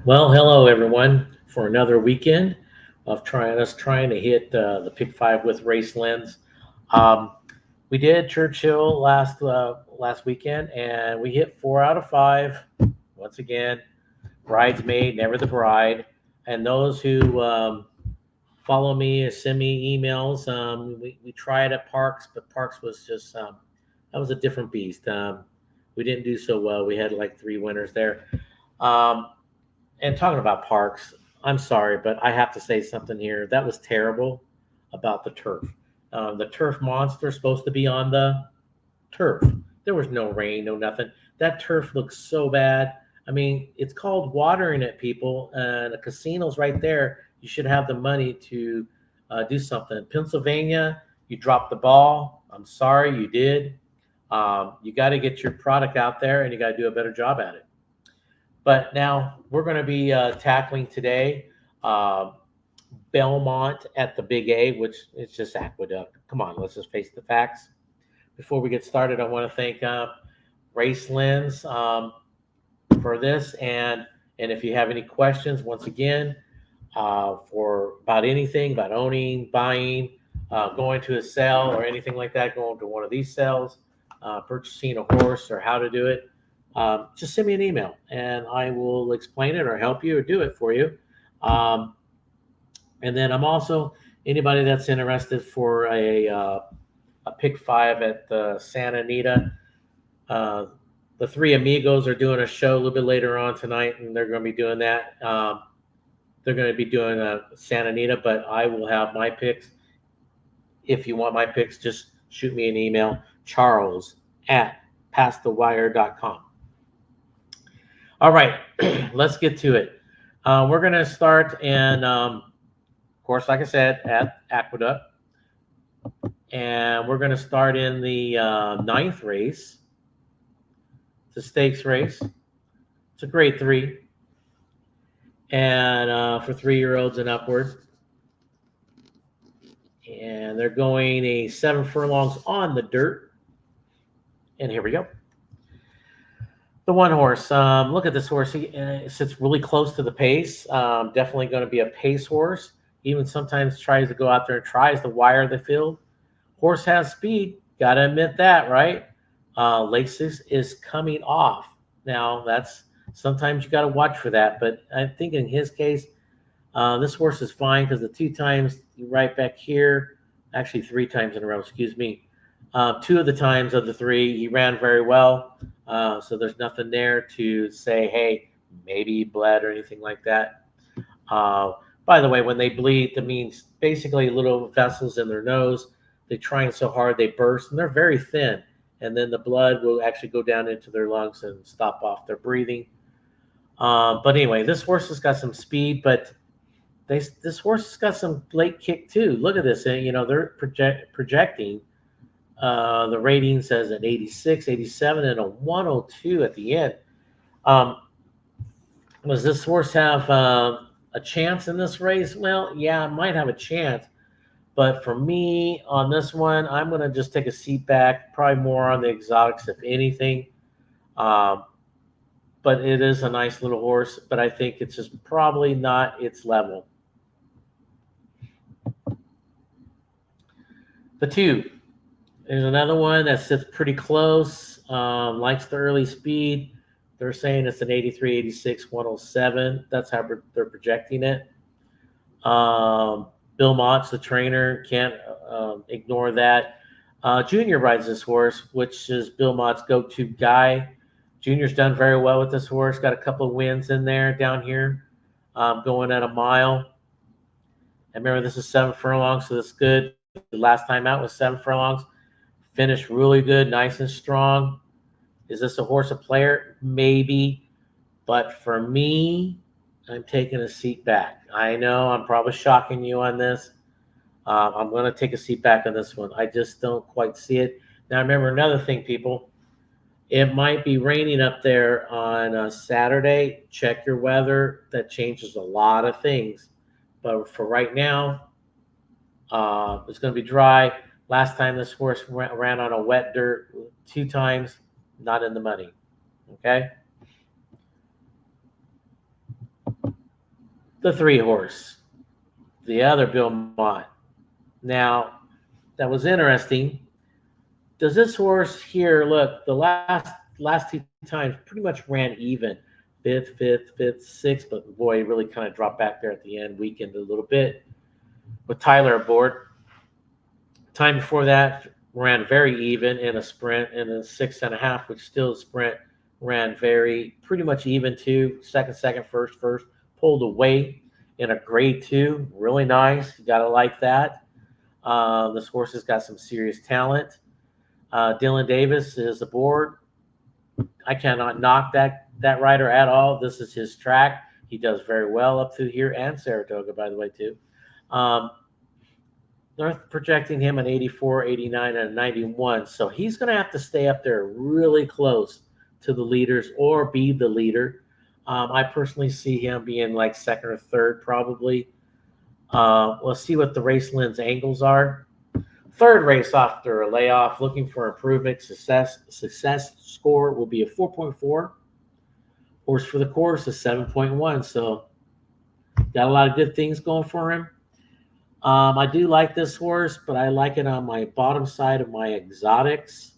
Well, hello everyone for another weekend of trying to hit the Pick Five with Race Lens. Um, we did Churchill last weekend, and we hit 4 out of 5. Once again, bridesmaid, never the bride. And those who follow me or send me emails, we tried at Parks, but Parks was just that was a different beast. We didn't do so well. We had like 3 winners there. Um, and talking about Parks, I'm sorry, but I have to say something here. That was terrible about the turf. The turf monster is supposed to be on the turf. There was no rain, no nothing. That turf looks so bad. I mean, it's called watering it, people, and the casino's right there. You should have the money to do something. Pennsylvania, you dropped the ball. I'm sorry, you did. You got to get your product out there, and you got to do a better job at it. But now we're going to be tackling today uh, Belmont at the Big A, which is just Aqueduct. Come on, let's just face the facts. Before we get started, I want to thank Race Lens for this, and if you have any questions, once again, for about anything about owning, buying, going to a sale or anything like that, going to one of these sales, purchasing a horse or how to do it, just send me an email and I will explain it or help you or do it for you. Um, and then I'm also anybody that's interested for a pick five at the Santa Anita. Uh, the Three Amigos are doing a show a little bit later on tonight, and they're going to be doing that. They're going to be doing a Santa Anita, but I will have my picks. If you want my picks, just shoot me an email, charles at passthewire.com. All right, let's get to it. We're going to start, and of course, like I said, at Aqueduct. And we're going to start in the ninth race. It's a stakes race. It's a grade 3. And for 3-year-olds and upward. And they're going a 7 furlongs on the dirt. And here we go. The one horse. Look at this horse. He sits really close to the pace. Definitely going to be a pace horse. Even sometimes tries to go out there and tries to wire the field. Horse has speed. Got to admit that, right? Laces is coming off. Now, that's sometimes you got to watch for that. But I think in his case, this horse is fine because the 2 times right back here, actually 3 times in a row, excuse me. 2 of the times of the 3, he ran very well. So there's nothing there to say, hey, maybe he bled or anything like that. By the way, when they bleed, that means basically little vessels in their nose. They're trying so hard, they burst, and they're very thin. And then the blood will actually go down into their lungs and stop off their breathing. But anyway, this horse has got some speed, but this horse has got some late kick too. Look at this. They're projecting the rating says an 86, 87, and a 102 at the end. Does this horse have a chance in this race? Well, yeah, it might have a chance. But for me, on this one, I'm going to just take a seat back, probably more on the exotics, if anything. But it is a nice little horse, but I think it's just probably not its level. The 2. There's another one that sits pretty close, likes the early speed. They're saying it's an 83, 86, 107. That's how they're projecting it. Bill Mott's the trainer. Can't ignore that. Junior rides this horse, which is Bill Mott's go-to guy. Junior's done very well with this horse. Got a couple of wins in there down here, going at a mile. And remember, this is 7 furlongs, so that's good. The last time out was 7 furlongs. Finished really good, nice and strong. Is this a horse, a player? Maybe. But for me, I'm taking a seat back. I know I'm probably shocking you on this. I'm going to take a seat back on this one. I just don't quite see it. Now, remember another thing, people. It might be raining up there on Saturday. Check your weather. That changes a lot of things. But for right now, it's going to be dry. Last time this horse ran on a wet dirt 2 times, not in the money. Okay? The 3-horse, the other Bill Mott. Now, that was interesting. Does this horse here look? The last two times pretty much ran even, fifth, sixth, but boy, he really kind of dropped back there at the end, weakened a little bit. With Tyler aboard, time before that ran very even in a sprint, and then 6.5, which still a sprint, ran pretty much even too. Second, first, pulled away in a grade 2, really nice. You gotta like that. This horse has got some serious talent. Dylan Davis is aboard. I cannot knock that rider at all. This is his track. He does very well up through here and Saratoga, by the way, too. They're projecting him an 84, 89, and a 91. So he's going to have to stay up there really close to the leaders or be the leader. I personally see him being like second or third, probably. Let's see what the race lens angles are. Third race after a layoff, looking for improvement. Success score will be a 4.4. Horse for the course is 7.1. So got a lot of good things going for him. I do like this horse, but I like it on my bottom side of my exotics.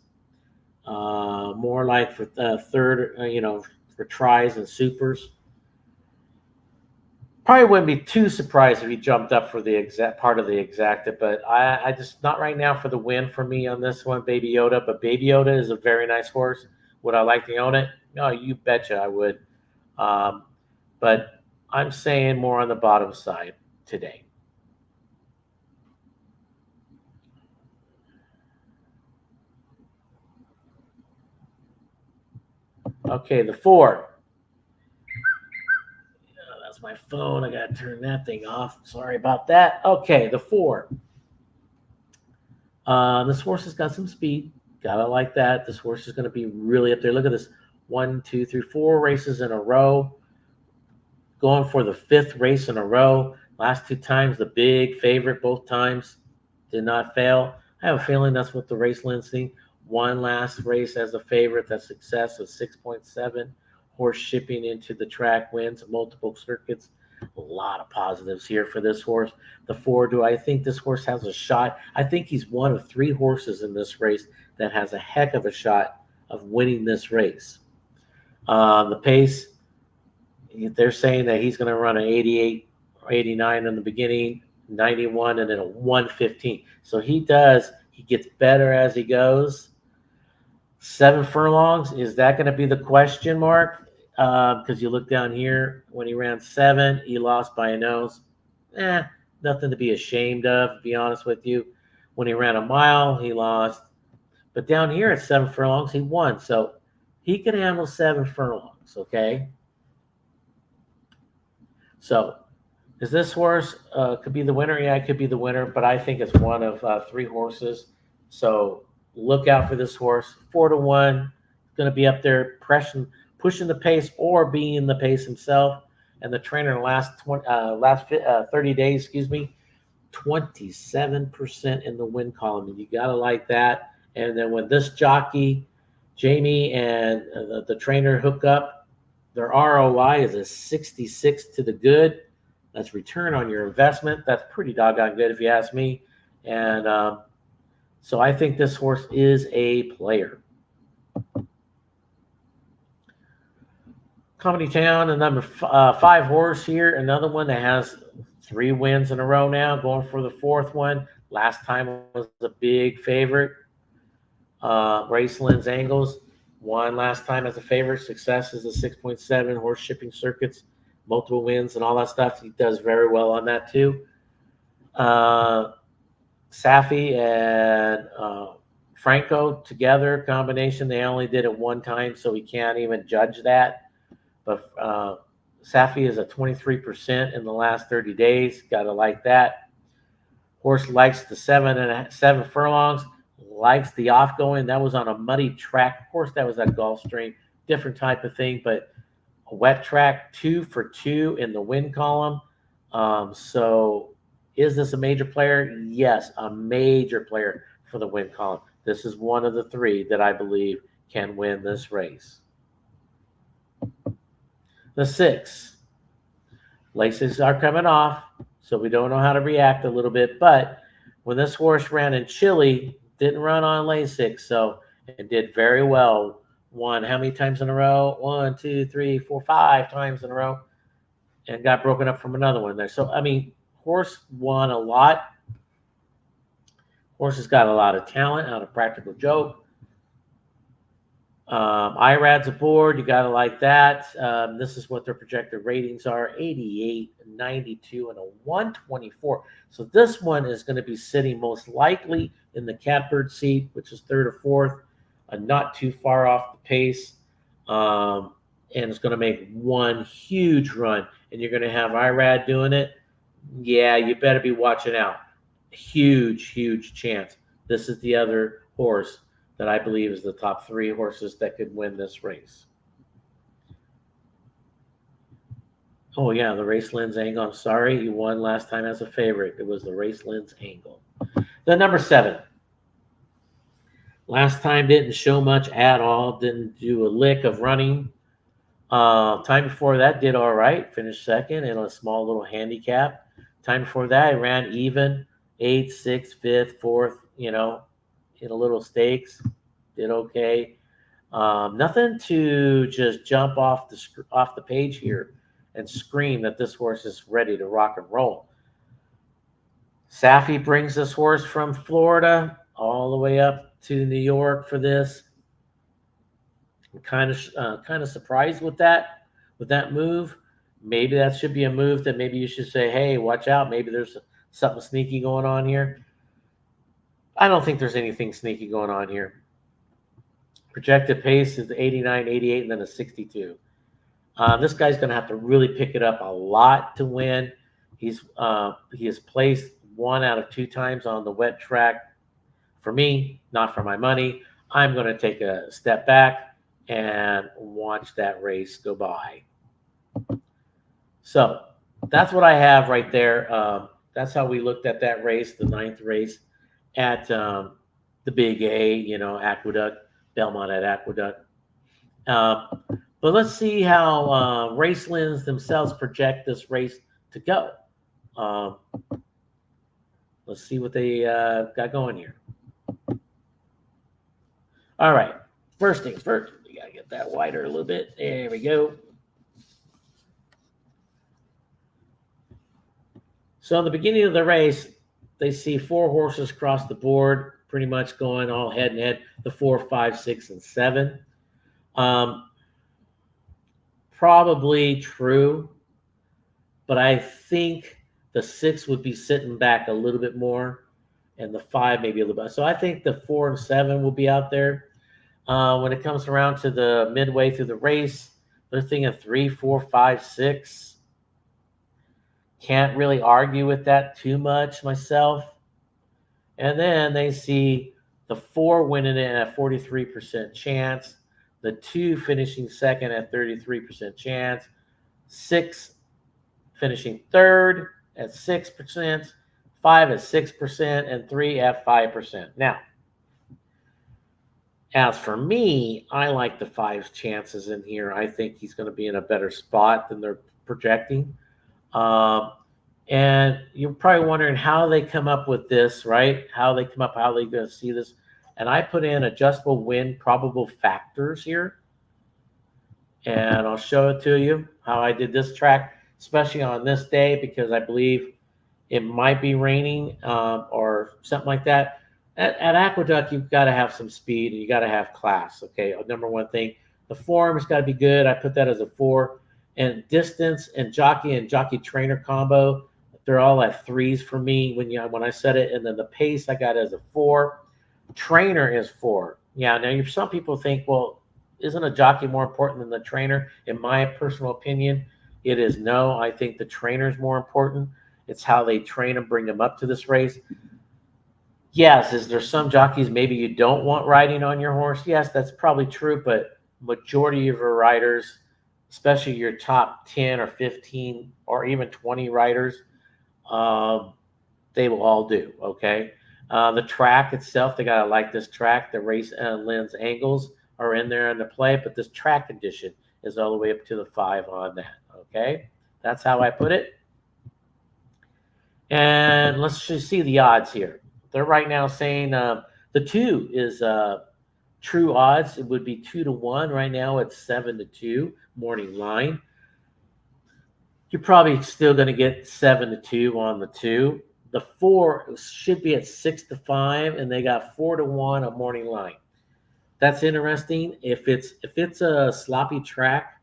More like for third, for tries and supers. Probably wouldn't be too surprised if he jumped up for the exact part of the exacta, but I just not right now for the win for me on this one, Baby Yoda. But Baby Yoda is a very nice horse. Would I like to own it? No, you betcha I would. But I'm saying more on the bottom side today. Okay, the 4. That's my phone. I got to turn that thing off. Sorry about that. Okay, the 4. This horse has got some speed. Gotta like that. This horse is going to be really up there. Look at this. 1, 2, 3, 4 races in a row. Going for the 5th race in a row. Last 2 times, the big favorite both times. Did not fail. I have a feeling that's what the race lens thing. One last race as a favorite. That's success of 6.7. Horse shipping into the track, wins multiple circuits. A lot of positives here for this horse. The 4, do I think this horse has a shot? I think he's one of 3 horses in this race that has a heck of a shot of winning this race. The pace, they're saying that he's going to run an 88 or 89 in the beginning, 91, and then a 115. So he gets better as he goes. 7 furlongs, is that going to be the question mark? Because you look down here, when he ran 7, he lost by a nose. Nothing to be ashamed of, to be honest with you. When he ran a mile, he lost. But down here at 7 furlongs, he won. So he can handle 7 furlongs, okay? So is this horse could be the winner? Yeah, it could be the winner, but I think it's one of 3 horses. So look out for this horse. 4-1, going to be up there pushing the pace or being the pace himself. And the trainer in the last 30 days, 27% in the win column. And you got to like that. And then when this jockey, Jamie, and the trainer hook up, their ROI is a 66 to the good. That's return on your investment. That's pretty doggone good if you ask me. And so I think this horse is a player. Comedy Town, a number 5 horse here. Another one that has 3 wins in a row now, going for the 4th one. Last time was a big favorite. Raceland's Angles won last time as a favorite. Success is a 6.7. Horse shipping circuits, multiple wins and all that stuff. He does very well on that too. Safi and Franco together combination. They only did it 1 time, so we can't even judge that. But Safi is at 23% in the last 30 days. Got to like that. Horse likes the 7 furlongs. Likes the off going. That was on a muddy track. Of course, that was at Gulfstream. Different type of thing, but a wet track, 2 for 2 in the win column. So is this a major player? Yes, a major player for the win column. This is one of the 3 that I believe can win this race. The 6, Laces are coming off, so we don't know how to react a little bit. But when this horse ran in Chile, didn't run on Lasix, so it did very well. Won how many times in a row? 1, 2, 3, 4, 5 times in a row, and got broken up from another one there. So I mean, horse won a lot. Horse has got a lot of talent, not a practical joke. IRAD's aboard. You got to like that. This is what their projected ratings are: 88, 92, and a 124. So this one is going to be sitting most likely in the catbird seat, which is third or fourth, not too far off the pace. And it's going to make one huge run. And you're going to have IRAD doing it. Yeah, you better be watching out. Huge, huge chance. This is the other horse that I believe is the top 3 horses that could win this race. Oh, yeah, the Race Lens Angle. I'm sorry, you won last time as a favorite. It was the Race Lens Angle. The number 7. Last time didn't show much at all. Didn't do a lick of running. Time before that did all right. Finished second in a small little handicap. Time before that, I ran even. 8th, 6th, 5th, 4th, in a little stakes. Did okay. Nothing to just jump off the page here and scream that this horse is ready to rock and roll. Safi brings this horse from Florida all the way up to New York for this. I'm kind of surprised with that move. Maybe that should be a move that maybe you should say, hey, watch out. Maybe there's something sneaky going on here. I don't think there's anything sneaky going on here. Projected pace is 89, 88, and then a 62. This guy's going to have to really pick it up a lot to win. He has placed 1 out of 2 times on the wet track. For me, not for my money. I'm going to take a step back and watch that race go by. So that's what I have right there. That's how we looked at that race, the 9th race at the Big A, Aqueduct, Belmont at Aqueduct. But let's see how Racelins themselves project this race to go. Let's see what they got going here. All right. First things first. We got to get that wider a little bit. There we go. So in the beginning of the race, they see 4 horses across the board, pretty much going all head and head, the 4, 5, 6, and 7. Probably true, but I think the 6 would be sitting back a little bit more, and the 5 maybe a little bit. So I think the 4 and 7 will be out there. When it comes around to the midway through the race, they're thinking 3, 4, 5, 6. Can't really argue with that too much myself. And then they see the 4 winning it at 43% chance, the 2 finishing second at 33% chance, 6 finishing third at 6%, 5 at 6%, and 3 at 5%. Now, as for me, I like the 5's chances in here. I think he's going to be in a better spot than they're projecting. And you're probably wondering how they come up with this, right? How they come up, how they're going to see this. And I put in adjustable win probable factors here. And I'll show it to you how I did this track, especially on this day, because I believe it might be raining or something like that. At Aqueduct, you've got to have some speed and you got to have class. Okay, number one thing. The form has got to be good. I put that as a 4. And distance and jockey trainer combo, they're all at 3s for me when I set it. And then the pace I got as a 4. Trainer is 4. Yeah, now some people think, well, isn't a jockey more important than the trainer? In my personal opinion, it is no. I think the trainer is more important. It's how they train them, bring them up to this race. Yes, is there some jockeys maybe you don't want riding on your horse? Yes, that's probably true, but majority of your riders, especially your top 10 or 15 or even 20 riders, they will all do, okay? The track itself, they got to like this track. The race lens angles are in there in the play, but this track condition is all the way up to the 5 on that, okay? That's how I put it. And let's just see the odds here. They're right now saying the 2 is true odds. It would be 2-1. Right now it's 7-2 morning line. You're probably still going to get 7-2 on the 2. The 4 should be at 6-5, and they got 4-1 a morning line. That's interesting. If it's a sloppy track,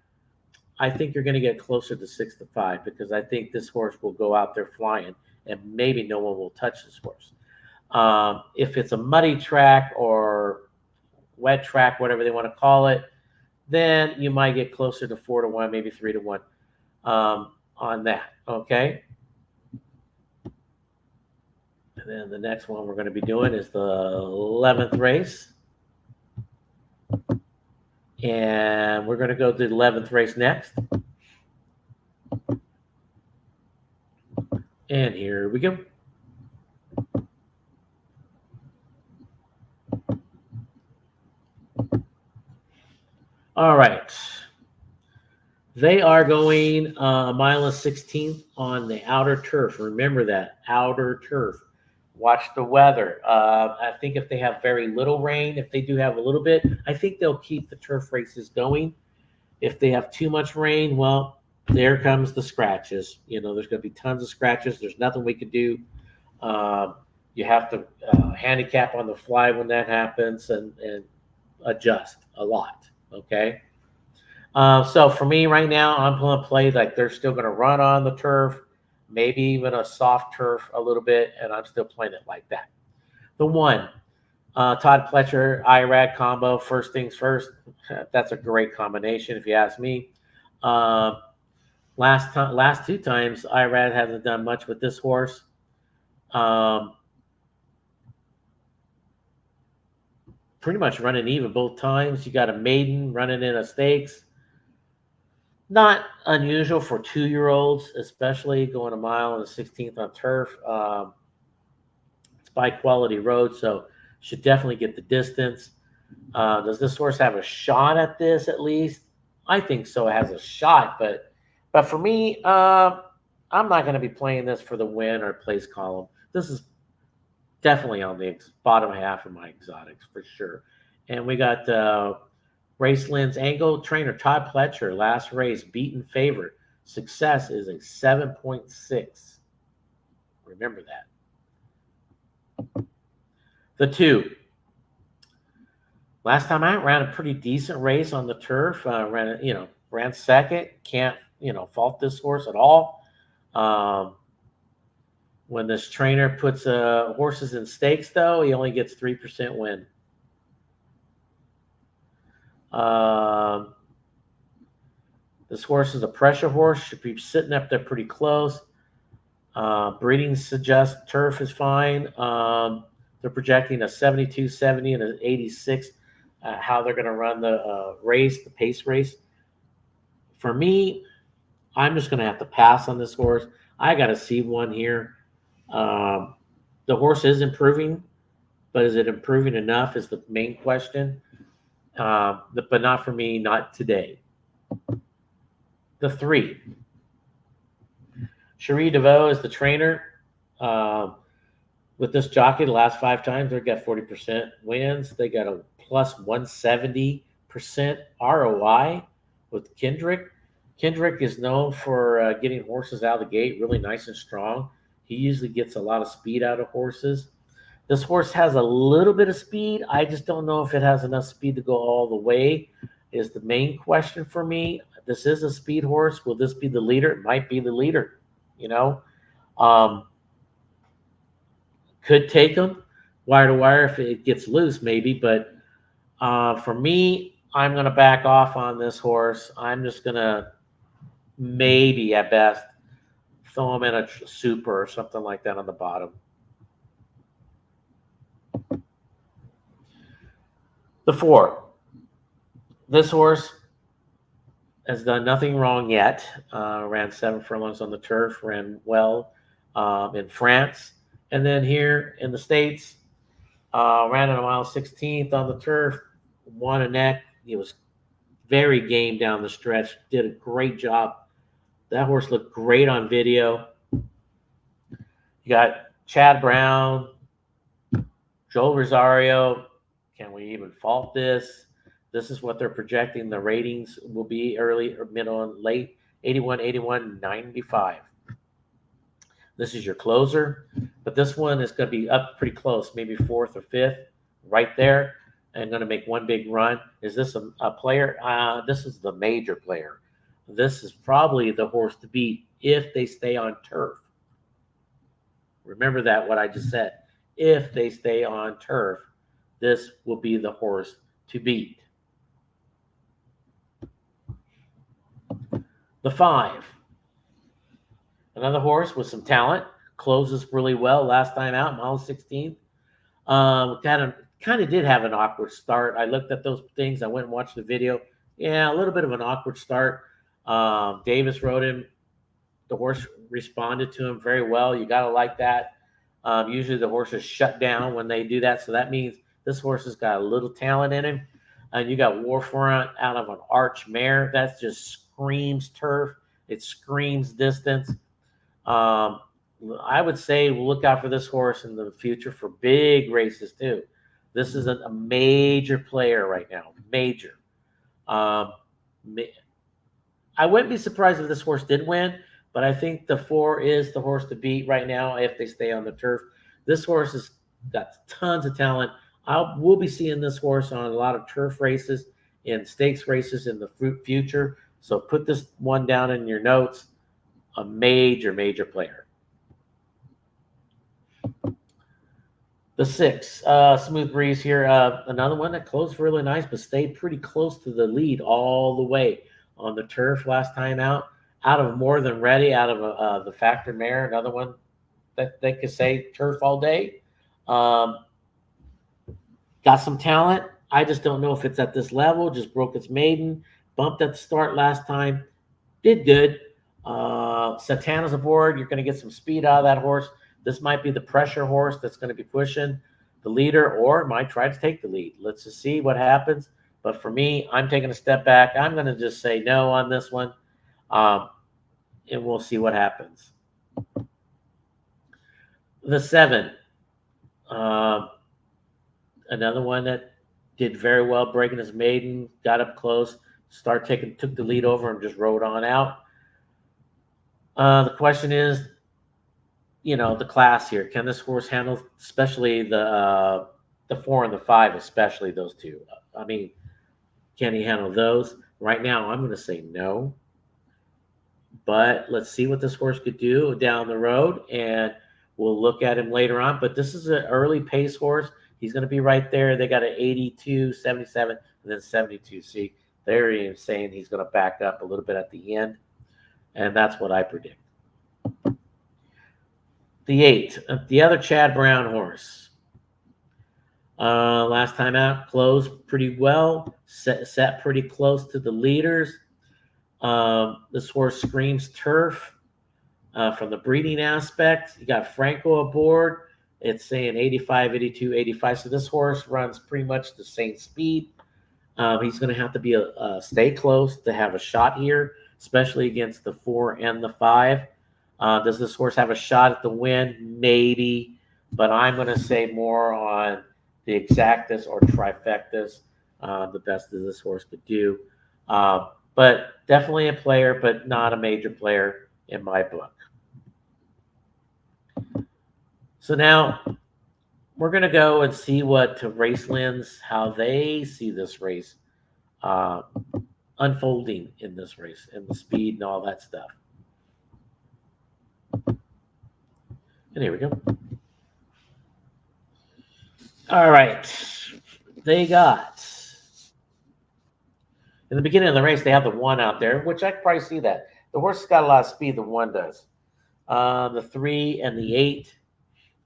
I think you're going to get closer to 6-5 because I think this horse will go out there flying, and maybe no one will touch this horse. If it's a muddy track or wet track, whatever they want to call it, then you might get closer to 4-1, maybe 3-1 on that. Okay. And then the next one we're going to be doing is the 11th race. And we're going to go to the 11th race next. And here we go. All right. They are going a mile and 16th on the outer turf. Remember that, outer turf. Watch the weather. I think if they have very little rain, if they do have a little bit, I think they'll keep the turf races going. If they have too much rain, well, there comes the scratches. There's going to be tons of scratches. There's nothing we can do. You have to handicap on the fly when that happens and adjust a lot. Okay. So for me right now, I'm going to play like they're still going to run on the turf, maybe even a soft turf a little bit, and I'm still playing it like that. The 1, Todd Pletcher, IRAD combo, first things first. That's a great combination if you ask me. Last 2 times, IRAD hasn't done much with this horse. Pretty much running even both times. You got a maiden running in a stakes. Not unusual for 2-year-olds, especially going a mile and a 16th on turf. It's by quality road, so should definitely get the distance. Does this horse have a shot at this at least? I think so. It has a shot, but for me, I'm not going to be playing this for the win or place column. This is definitely on the bottom half of my exotics for sure. And we got Raceland's Angle trainer Todd Pletcher, last race, beaten favorite. Success is a 7.6. Remember that. The 2. Last time I ran a pretty decent race on the turf. Ran second. Can't fault this horse at all. When this trainer puts horses in stakes, though, he only gets 3% win. This horse is a pressure horse. Should be sitting up there pretty close. Breeding suggests turf is fine. They're projecting a 72, 70, and an 86. How they're going to run the race, the pace race. For me, I'm just going to have to pass on this horse. I got to see one here. The horse is improving, but is it improving enough is the main question. But not for me, not today. The 3. Cherie DeVoe is the trainer. With this jockey, the last 5 times, they got 40% wins. They got a plus 170% ROI with Kendrick. Kendrick is known for getting horses out of the gate really nice and strong. He usually gets a lot of speed out of horses. This horse has a little bit of speed. I just don't know if it has enough speed to go all the way is the main question for me. This is a speed horse. Will this be the leader? It might be the leader, Could take him wire to wire if it gets loose, maybe. But for me, I'm going to back off on this horse. I'm just going to maybe at best throw him in a super or something like that on the bottom. The 4. This horse has done nothing wrong yet. Ran 7 furlongs on the turf, ran well in France. And then here in the States, ran at a mile 16th on the turf, won a neck. He was very game down the stretch, did a great job That horse looked great on video. You got Chad Brown, Joel Rosario. Can we even fault this? This is what they're projecting. The ratings will be early, or middle, and late 81, 81, 95. This is your closer, but this one is going to be up pretty close, maybe fourth or fifth, right there, and going to make one big run. Is this a player? This is the major player. This is probably the horse to beat if they stay on turf. Remember that, what I just said. If they stay on turf, this will be the horse to beat. The 5. Another horse with some talent. Closes really well last time out, mile 16th. Kind of did have an awkward start. I looked at those things. I went and watched the video. Yeah, a little bit of an awkward start. Davis rode him. The horse responded to him very well. You got to like that. Usually the horses shut down when they do that. So that means this horse has got a little talent in him. And you got Warfront out of an Arch mare. That just screams turf. It screams distance. I would say we'll look out for this horse in the future for big races too. This is a major player right now. Major. I wouldn't be surprised if this horse did win, but I think the 4 is the horse to beat right now if they stay on the turf. This horse has got tons of talent. We'll be seeing this horse on a lot of turf races and stakes races in the future. So put this one down in your notes. A major, major player. The 6, Smooth Breeze here. Another one that closed really nice, but stayed pretty close to the lead all the way on the turf last time out. Out of More Than Ready, out of the Factor Mare. Another one that they could say turf all day. Got some talent. I just don't know if it's at this level. Just broke its maiden. Bumped at the start last time. Did good. Santana's aboard. You're going to get some speed out of that horse. This might be the pressure horse that's going to be pushing the leader, or might try to take the lead. Let's just see what happens. But for me, I'm taking a step back. I'm going to just say no on this one, and we'll see what happens. The 7, another one that did very well, breaking his maiden, got up close, took the lead over, and just rode on out. The question is, the class here. Can this horse handle, especially the 4 and the 5, especially those two? I mean, can he handle those? Right now, I'm going to say no. But let's see what this horse could do down the road, and we'll look at him later on. But this is an early pace horse. He's going to be right there. They got an 82, 77, and then 72. See, they're even saying he's going to back up a little bit at the end, and that's what I predict. The 8, the other Chad Brown horse. Last time out, closed pretty well, sat pretty close to the leaders. This horse screams turf from the breeding aspect. You got Franco aboard. It's saying 85, 82, 85. So this horse runs pretty much the same speed. He's going to have to stay close to have a shot here, especially against the 4 and the 5. Does this horse have a shot at the win? Maybe, but I'm going to say more on the exactas or trifectas, the best that this horse could do. But definitely a player, but not a major player in my book. So now we're going to go and see what Racelands, how they see this race unfolding in this race, and the speed and all that stuff. And here we go. All right. They got, in the beginning of the race, they have the 1 out there, which I can probably see that. The horse has got a lot of speed, the 1 does. The 3 and the 8,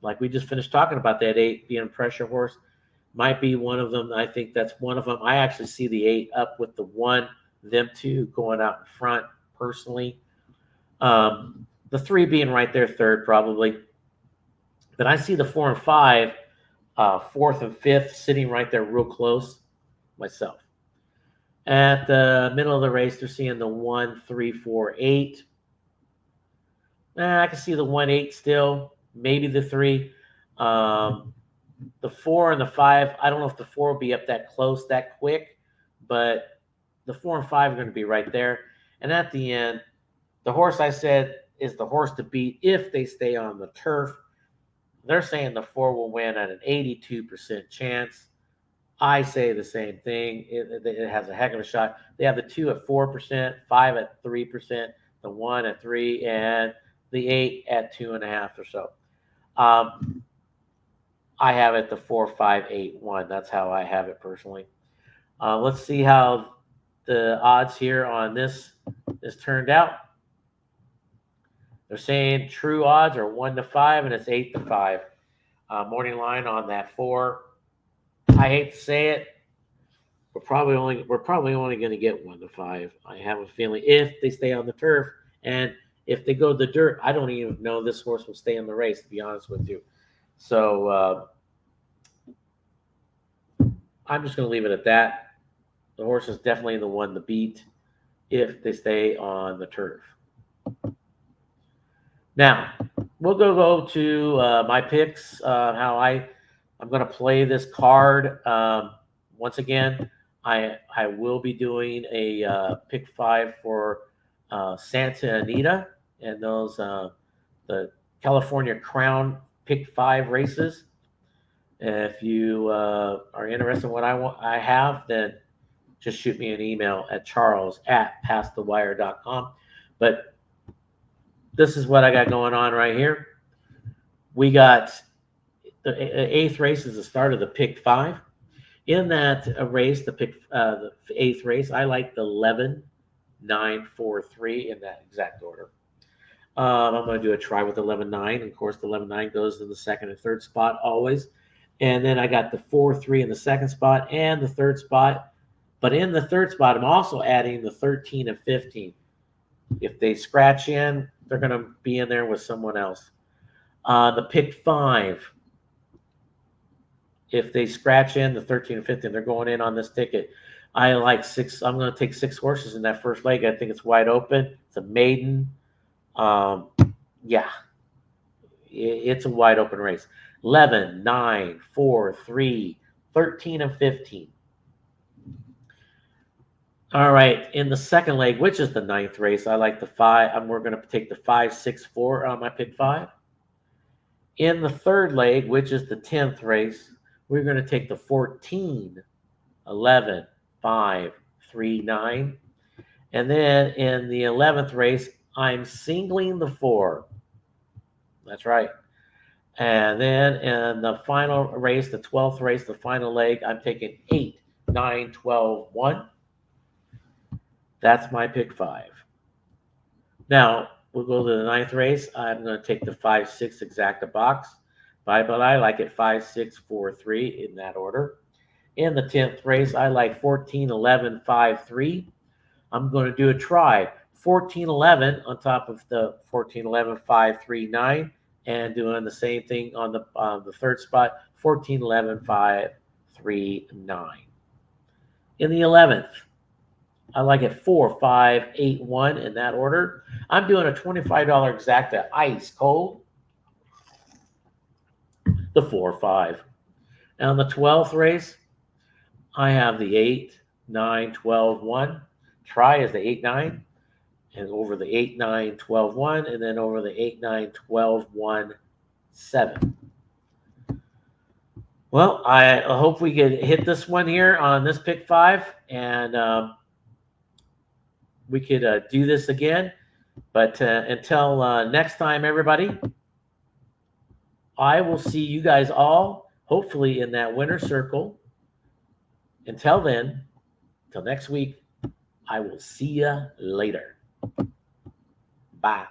like we just finished talking about that 8 being a pressure horse, might be one of them. I think that's one of them. I actually see the 8 up with the 1, them 2 going out in front personally. The 3 being right there, third probably. But I see the 4 and 5, 4th and 5th sitting right there real close myself. At the middle of the race, they're seeing the 1, 3, 4, 8. I can see the 1-8 still, maybe the 3. The 4 and the 5, I don't know if the 4 will be up that close that quick, but the 4 and 5 are going to be right there. And at the end, the horse I said is the horse to beat if they stay on the turf. They're saying the 4 will win at an 82% chance. I say the same thing. It has a heck of a shot. They have the 2 at 4%, 5 at 3%, the 1 at 3, and the 8 at 2.5 or so. I have it the 4, 5, 8, 1. That's how I have it personally. Let's see how the odds here on this turned out. They're saying true odds are 1-5, and it's 8-5. Morning line on that 4. I hate to say it, we're probably only going to get 1-5. I have a feeling if they stay on the turf, and if they go to the dirt, I don't even know this horse will stay in the race, to be honest with you. So I'm just going to leave it at that. The horse is definitely the one to beat if they stay on the turf. Now, we'll go to my picks, how I'm going to play this card. Once again, I will be doing a pick 5 for Santa Anita and those the California Crown pick 5 races. If you are interested in what I have, then just shoot me an email at charles@passthewire.com. But this is what I got going on right here. We got the 8th race is the start of the pick 5. In that race, the 8th race, I like the 11, 9, 4, 3 in that exact order. I'm going to do a try with 11, 9. Of course, the 11, 9 goes to the second and third spot always. And then I got the 4, 3 in the second spot and the third spot. But in the third spot, I'm also adding the 13 and 15. If they scratch in, they're going to be in there with someone else. The pick 5. If they scratch in the 13 and 15, they're going in on this ticket. I like 6. I'm going to take 6 horses in that first leg. I think it's wide open. It's a maiden. Yeah, it's a wide open race. 11, 9, 4, 3, 13, and 15. All right, in the second leg, which is the 9th race, I like the 5. We're going to take the 5, 6, 4 on my pick 5. In the third leg, which is the 10th race, we're going to take the 14, 11, 5, 3, 9. And then in the 11th race, I'm singling the 4. That's right. And then in the final race, the 12th race, the final leg, I'm taking 8, 9, 12, 1. That's my pick 5. Now, we'll go to the 9th race. I'm going to take the 5, 6 exacta box. But I like it 5, 6, 4, 3 in that order. In the 10th race, I like 14, 11, 5, 3. I'm going to do a try. 14, 11 on top of the 14, 11, 5, 3, 9. And doing the same thing on the third spot. 14, 11, 5, 3, 9. In the 11th, I like it 4, 5, 8, 1 in that order. I'm doing a $25 exacta ice cold. The 4, 5. And on the 12th race, I have the 8, 9, 12, 1. Try is the 8, 9. And over the 8, 9, 12, 1. And then over the 8, 9, 12, 1, 7. Well, I hope we could hit this one here on this pick 5. And we could do this again. But until next time, everybody, I will see you guys all, hopefully, in that winner's circle. Until then, till next week, I will see you later. Bye.